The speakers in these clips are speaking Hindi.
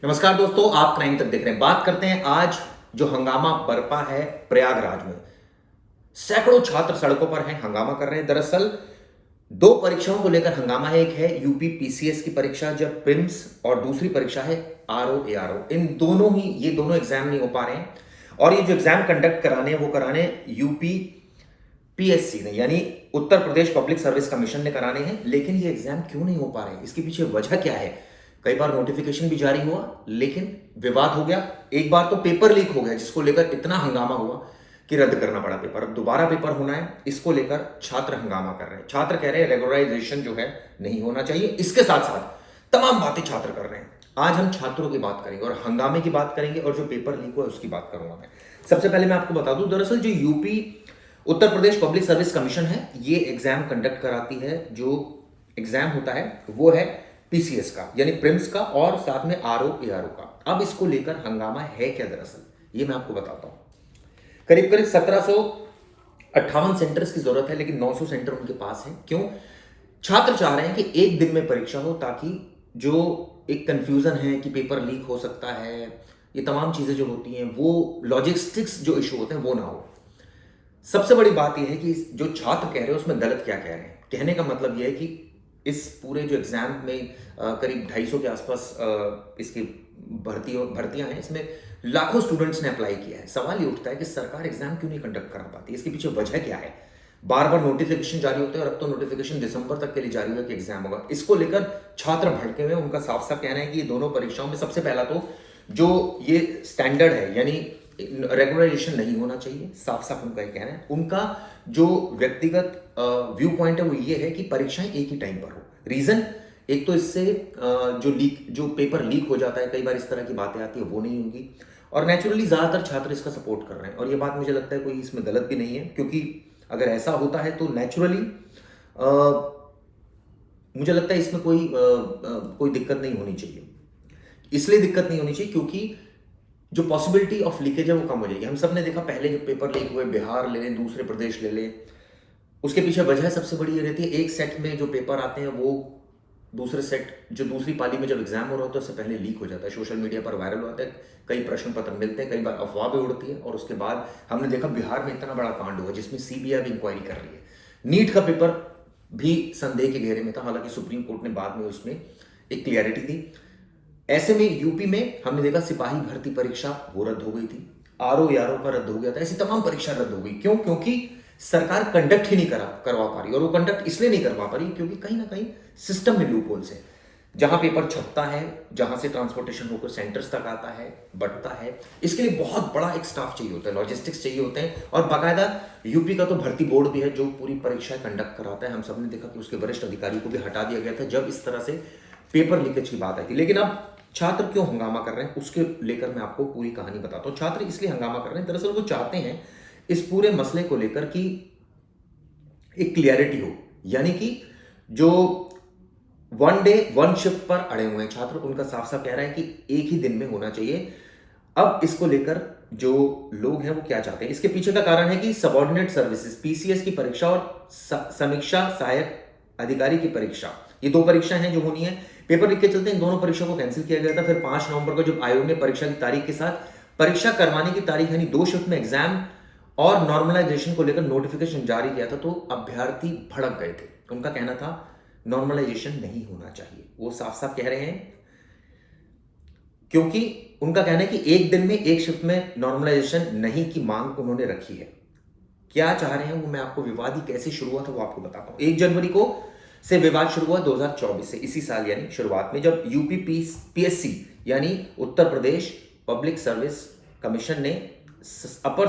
नमस्कार दोस्तों, आप क्राइम तक देख रहे हैं। बात करते हैं आज जो हंगामा बरपा है प्रयागराज में। सैकड़ों छात्र सड़कों पर हैं, हंगामा कर रहे हैं। दरअसल दो परीक्षाओं को लेकर हंगामा है। एक है यूपी पीसीएस की परीक्षा जब प्रिम्स, और दूसरी परीक्षा है आरओ एआरओ। इन दोनों ही ये दोनों एग्जाम नहीं हो पा रहे हैं और ये जो एग्जाम कंडक्ट कराने हैं वो कराने यूपी पीएससी ने यानी Uttar Pradesh public service commission ने कराने हैं। लेकिन ये एग्जाम क्यों नहीं हो पा रहे हैं, इसके पीछे वजह क्या है? कई बार नोटिफिकेशन भी जारी हुआ लेकिन विवाद हो गया। एक बार तो पेपर लीक हो गया जिसको लेकर इतना हंगामा हुआ कि रद्द करना पड़ा पेपर। अब दोबारा पेपर होना है, इसको लेकर छात्र हंगामा कर रहे हैं। छात्र कह रहे हैं रेगुलराइजेशन जो है नहीं होना चाहिए। इसके साथ साथ तमाम बातें छात्र कर रहे हैं। आज हम छात्रों की बात करेंगे और हंगामे की बात करेंगे और जो पेपर लीक हुआ उसकी बात करूंगा मैं। सबसे पहले मैं आपको बता दूं, दरअसल जो UP Uttar Pradesh public service commission है ये एग्जाम कंडक्ट कराती है। जो एग्जाम होता है वो है पीसीएस का यानी प्रिम्स का और साथ में आरओ एआरओ का। अब इसको लेकर हंगामा है क्या दरअसल, ये मैं आपको बताता हूं। करीब करीब 1758 सेंटर्स की जरूरत है लेकिन 900 सेंटर उनके पास है। क्यों? छात्र चाह रहे हैं कि एक दिन में परीक्षा हो ताकि जो एक कंफ्यूजन है कि पेपर लीक हो सकता है, ये तमाम चीजें जो होती हैं वो लॉजिस्टिक्स जो इशू होते हैं वो ना हो। सबसे बड़ी बात यह है कि जो छात्र कह रहे हैं उसमें गलत क्या कह रहे हैं। कहने का मतलब यह है कि इस पूरे जो एग्जाम में करीब 250 के आसपास इसकी भर्तियां हैं, इसमें लाखों स्टूडेंट्स ने अप्लाई किया है। सवाल ये उठता है कि सरकार एग्जाम क्यों नहीं कंडक्ट करा पाती, इसके पीछे वजह क्या है? बार बार नोटिफिकेशन जारी होते हैं और अब तो नोटिफिकेशन दिसंबर तक के लिए जारी हुआ कि एग्जाम होगा। इसको लेकर छात्र भड़के हुए। उनका साफ साफ कहना है कि ये दोनों परीक्षाओं में सबसे पहला तो जो ये स्टैंडर्ड है यानी रेगुलराइजेशन नहीं होना चाहिए। साफ साफ उनका ये कहना है। उनका जो व्यक्तिगत व्यू पॉइंट है वो ये है कि परीक्षाएं एक ही टाइम पर हो। रीजन एक तो इससे जो पेपर लीक हो जाता है, कई बार इस तरह की बातें आती है, वो नहीं होगी। और नेचुरली ज्यादातर छात्र इसका सपोर्ट कर रहे हैं और ये बात मुझे लगता है कोई इसमें गलत भी नहीं है, क्योंकि अगर ऐसा होता है तो नेचुरली मुझे लगता है इसमें कोई दिक्कत नहीं होनी चाहिए। इसलिए दिक्कत नहीं होनी चाहिए क्योंकि जो पॉसिबिलिटी ऑफ लीकेज है वो कम हो जाएगी। हम सब ने देखा पहले जब पेपर लीक हुए, बिहार ले लें, दूसरे प्रदेश ले लें, उसके पीछे वजह सबसे बड़ी ये रहती है एक सेट में जो पेपर आते हैं वो दूसरे सेट जो दूसरी पाली में जब एग्जाम हो रहा होता है उससे पहले लीक हो जाता है, सोशल मीडिया पर वायरल होता है, कई प्रश्न पत्र मिलते हैं, कई बार अफवाह भी उड़ती है। और उसके बाद हमने देखा बिहार में इतना बड़ा कांड हुआ जिसमें सीबीआई भी इंक्वायरी कर रही है। नीट का पेपर भी संदेह के घेरे में था, हालांकि सुप्रीम कोर्ट ने बाद में उसमें एक क्लियरिटी दी। ऐसे में यूपी में हमने देखा सिपाही भर्ती परीक्षा वो रद्द हो गई थी, आरओ एआरओ का रद्द हो गया था। ऐसी तमाम परीक्षा रद्द हो गई। क्यों? क्योंकि सरकार कंडक्ट ही नहीं करवा पा रही। और वो कंडक्ट इसलिए नहीं करवा पा रही क्योंकि कहीं ना कहीं सिस्टम में लूप होल्स है। जहां पेपर छपता है, जहां से ट्रांसपोर्टेशन होकर सेंटर्स तक आता है, बढ़ता है, इसके लिए बहुत बड़ा एक स्टाफ चाहिए होता है, लॉजिस्टिक्स चाहिए होते हैं। और बाकायदा यूपी का तो भर्ती बोर्ड भी है जो पूरी परीक्षाएं कंडक्ट कराता है। हम सबने देखा कि उसके वरिष्ठ अधिकारी को भी हटा दिया गया था जब इस तरह से पेपर लीकेज की बात आई थी। लेकिन अब छात्र क्यों हंगामा कर रहे हैं उसके लेकर मैं आपको पूरी कहानी बताता हूं। छात्र इसलिए हंगामा कर रहे हैं, दरअसल वो चाहते हैं इस पूरे मसले को लेकर कि एक क्लियरिटी हो, यानी कि जो वन डे वन शिफ्ट पर अड़े हुए हैं छात्र, उनका साफ साफ कह रहा है कि एक ही दिन में होना चाहिए। अब इसको लेकर जो लोग हैं वो क्या चाहते हैं, इसके पीछे का कारण है कि सबऑर्डिनेट सर्विसेज पीसीएस की परीक्षा और समीक्षा सहायक अधिकारी की परीक्षा, ये दो परीक्षाएं हैं जो होनी है। पेपर लीक के चलते इन दोनों परीक्षा को कैंसिल किया गया था। फिर 5 नवंबर को जब आयोग ने परीक्षा की तारीख के साथ परीक्षा करवाने की तारीख यानी 2 शिफ्ट में एग्जाम और नॉर्मलाइजेशन को लेकर नोटिफिकेशन जारी किया था, तो अभ्यर्थी भड़क गए थे। उनका कहना था नॉर्मलाइजेशन नहीं होना चाहिए। वो साफ साफ कह रहे हैं क्योंकि उनका कहना है कि एक दिन में एक शिफ्ट में नॉर्मलाइजेशन नहीं की मांग उन्होंने रखी है। क्या चाह रहे हैं वो मैं आपको, विवाद ही कैसे शुरू हुआ था वो आपको बताता हूं। 1 जनवरी को से विवाद शुरू हुआ 2024 से, इसी साल यानी शुरुआत में, जब यूपी पीएससी यानी Uttar Pradesh public service commission ने अपर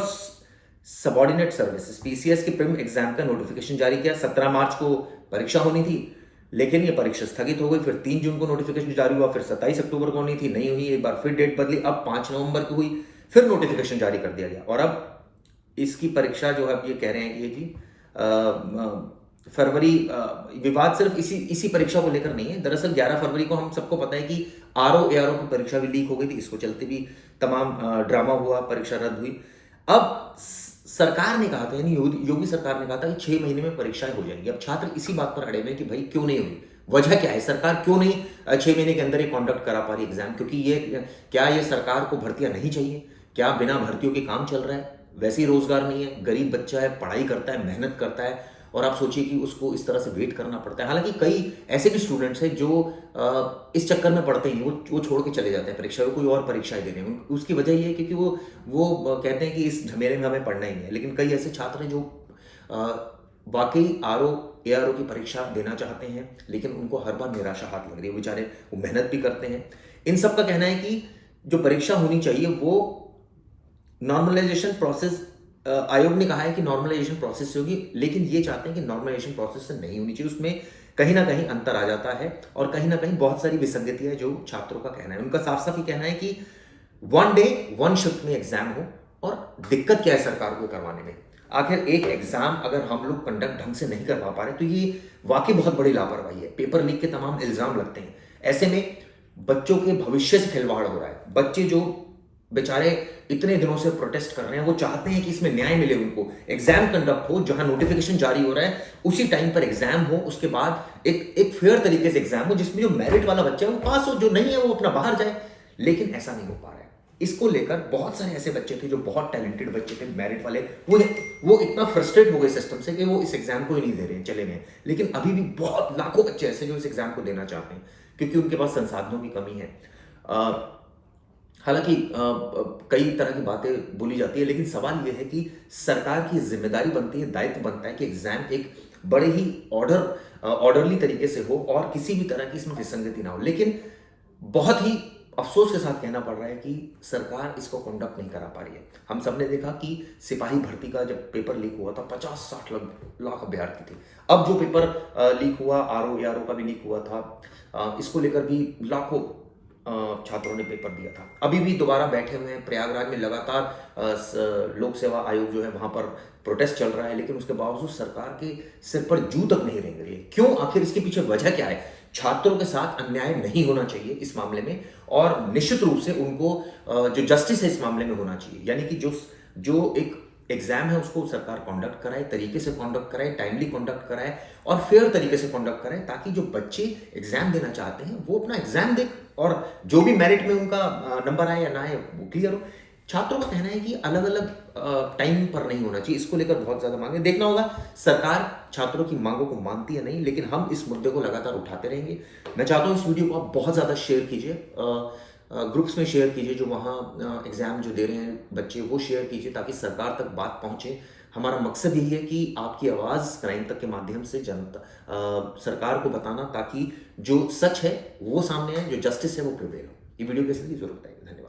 सबऑर्डिनेट सर्विसेज पीसीएस के प्रीलिम एग्जाम का नोटिफिकेशन जारी किया। 17 मार्च को परीक्षा होनी थी लेकिन यह परीक्षा स्थगित हो गई। फिर 3 जून को नोटिफिकेशन जारी हुआ, फिर 27 अक्टूबर को होनी थी, नहीं हुई। एक बार फिर डेट बदली, अब 5 नवंबर को हुई, फिर नोटिफिकेशन जारी कर दिया गया। और अब इसकी परीक्षा जो है ये कह रहे हैं ये जी फरवरी, विवाद सिर्फ इसी परीक्षा को लेकर नहीं है। दरअसल 11 फरवरी को हम सबको पता है कि आरओ एआरओ की परीक्षा भी लीक हो गई थी। इसको चलते भी तमाम ड्रामा हुआ, परीक्षा रद्द हुई। अब सरकार ने कहा था, यानी योगी सरकार ने कहा था कि 6 महीने में परीक्षाएं हो जाएंगी। अब छात्र इसी बात पर अड़े हुए कि भाई क्यों नहीं हुई, वजह क्या है? सरकार क्यों नहीं 6 महीने के अंदर ये कंडक्ट करा पा रही एग्जाम? क्योंकि ये सरकार को भर्तियां नहीं चाहिए? क्या बिना भर्तियों के काम चल रहा है? वैसे ही रोजगार नहीं है, गरीब बच्चा है, पढ़ाई करता है, मेहनत करता है, और आप सोचिए कि उसको इस तरह से वेट करना पड़ता है। हालांकि कई ऐसे भी स्टूडेंट्स हैं जो इस चक्कर में पढ़ते ही नहीं, वो छोड़ के चले जाते हैं परीक्षा, कोई और परीक्षाएं देने। उसकी वजह ये है क्योंकि वो कहते हैं कि इस झमेले में हमें पढ़ना ही नहीं है। लेकिन कई ऐसे छात्र हैं जो वाकई ARO की परीक्षा देना चाहते हैं, लेकिन उनको हर बार निराशा हाथ लग रही है। बेचारे वो मेहनत भी करते हैं। इन सब का कहना है कि जो परीक्षा होनी चाहिए वो नॉर्मलाइजेशन प्रोसेस, आयोग ने कहा है कि नॉर्मलाइजेशन प्रोसेस से होगी, लेकिन ये चाहते हैं कि नॉर्मलाइजेशन प्रोसेस से नहीं होनी चाहिए। उसमें कहीं ना कहीं अंतर आ जाता है और कहीं ना कहीं बहुत सारी विसंगतियां है जो छात्रों का कहना है। उनका साफ साफ ही कहना है कि 1 डे 1 शिफ्ट में एग्जाम हो, और दिक्कत क्या है सरकार को करवाने में? आखिर एक एग्जाम अगर हम लोग कंडक्ट ढंग से नहीं करवा पा रहे तो ये वाकई बहुत बड़ी लापरवाही है। पेपर लीक के तमाम इल्जाम लगते हैं। ऐसे में बच्चों के भविष्य से खिलवाड़ हो रहा है। बच्चे जो बेचारे इतने दिनों से प्रोटेस्ट कर रहे हैं, वो चाहते हैं कि इसमें न्याय मिले उनको। एग्जाम कंडक्ट हो, जहां नोटिफिकेशन जारी हो रहा है उसी टाइम पर एग्जाम हो, उसके बाद एक फेयर तरीके से एग्जाम हो जिसमें जो मेरिट वाला बच्चा है वो पास हो, जो नहीं है वो अपना बाहर जाए। लेकिन ऐसा नहीं हो पा रहा है। इसको लेकर बहुत सारे ऐसे बच्चे थे जो बहुत टैलेंटेड बच्चे थे, मेरिट वाले, वो इतना फ्रस्ट्रेट हो गए सिस्टम से कि वो इस एग्जाम को ही नहीं दे रहे हैं, चले गए। लेकिन अभी भी बहुत लाखों बच्चे ऐसे जो इस एग्जाम को देना चाहते हैं क्योंकि उनके पास संसाधनों की कमी है। हालांकि कई तरह की बातें बोली जाती है, लेकिन सवाल यह है कि सरकार की जिम्मेदारी बनती है, दायित्व बनता है कि एग्जाम एक बड़े ही ऑर्डरली तरीके से हो और किसी भी तरह की इसमें विसंगति ना हो। लेकिन बहुत ही अफसोस के साथ कहना पड़ रहा है कि सरकार इसको कंडक्ट नहीं करा पा रही है। हम सब ने देखा कि सिपाही भर्ती का जब पेपर लीक हुआ था 50-60 लाख अभ्यर्थी थे। अब जो पेपर लीक हुआ, ARO का भी लीक हुआ था, इसको लेकर भी लाखों छात्रों ने पेपर दिया था। अभी भी दोबारा बैठे हुए हैं प्रयागराज में, लगातार लोक सेवा आयोग जो है वहां पर प्रोटेस्ट चल रहा है, लेकिन उसके बावजूद सरकार के सिर पर जू तक नहीं रेंग रही है। क्यों? आखिर इसके पीछे वजह क्या है? छात्रों के साथ अन्याय नहीं होना चाहिए इस मामले में, और निश्चित रूप से उनको जो जस्टिस है इस मामले में होना चाहिए। यानी कि जो एक एग्जाम है उसको सरकार कंडक्ट कराए, तरीके से कंडक्ट कराए, टाइमली कंडक्ट कराए और फेयर तरीके से कंडक्ट कराए, ताकि जो बच्चे एग्जाम देना चाहते हैं वो अपना एग्जाम दें और जो भी मेरिट में उनका नंबर आए या ना आए वो क्लियर हो। छात्रों का कहना है कि अलग अलग टाइम पर नहीं होना चाहिए। इसको लेकर बहुत ज्यादा मांगे, देखना होगा सरकार छात्रों की मांगों को मानती है नहीं, लेकिन हम इस मुद्दे को लगातार उठाते रहेंगे। मैं चाहता हूँ इस वीडियो को आप बहुत ज्यादा शेयर कीजिए, ग्रुप्स में शेयर कीजिए, जो वहाँ एग्जाम जो दे रहे हैं बच्चे वो शेयर कीजिए, ताकि सरकार तक बात पहुँचे। हमारा मकसद यही है कि आपकी आवाज़ क्राइम तक के माध्यम से जनता सरकार को बताना, ताकि जो सच है वो सामने आए, जो जस्टिस है वो प्रिवेल हो। ये वीडियो कैसे दी जरूर बताइए। धन्यवाद।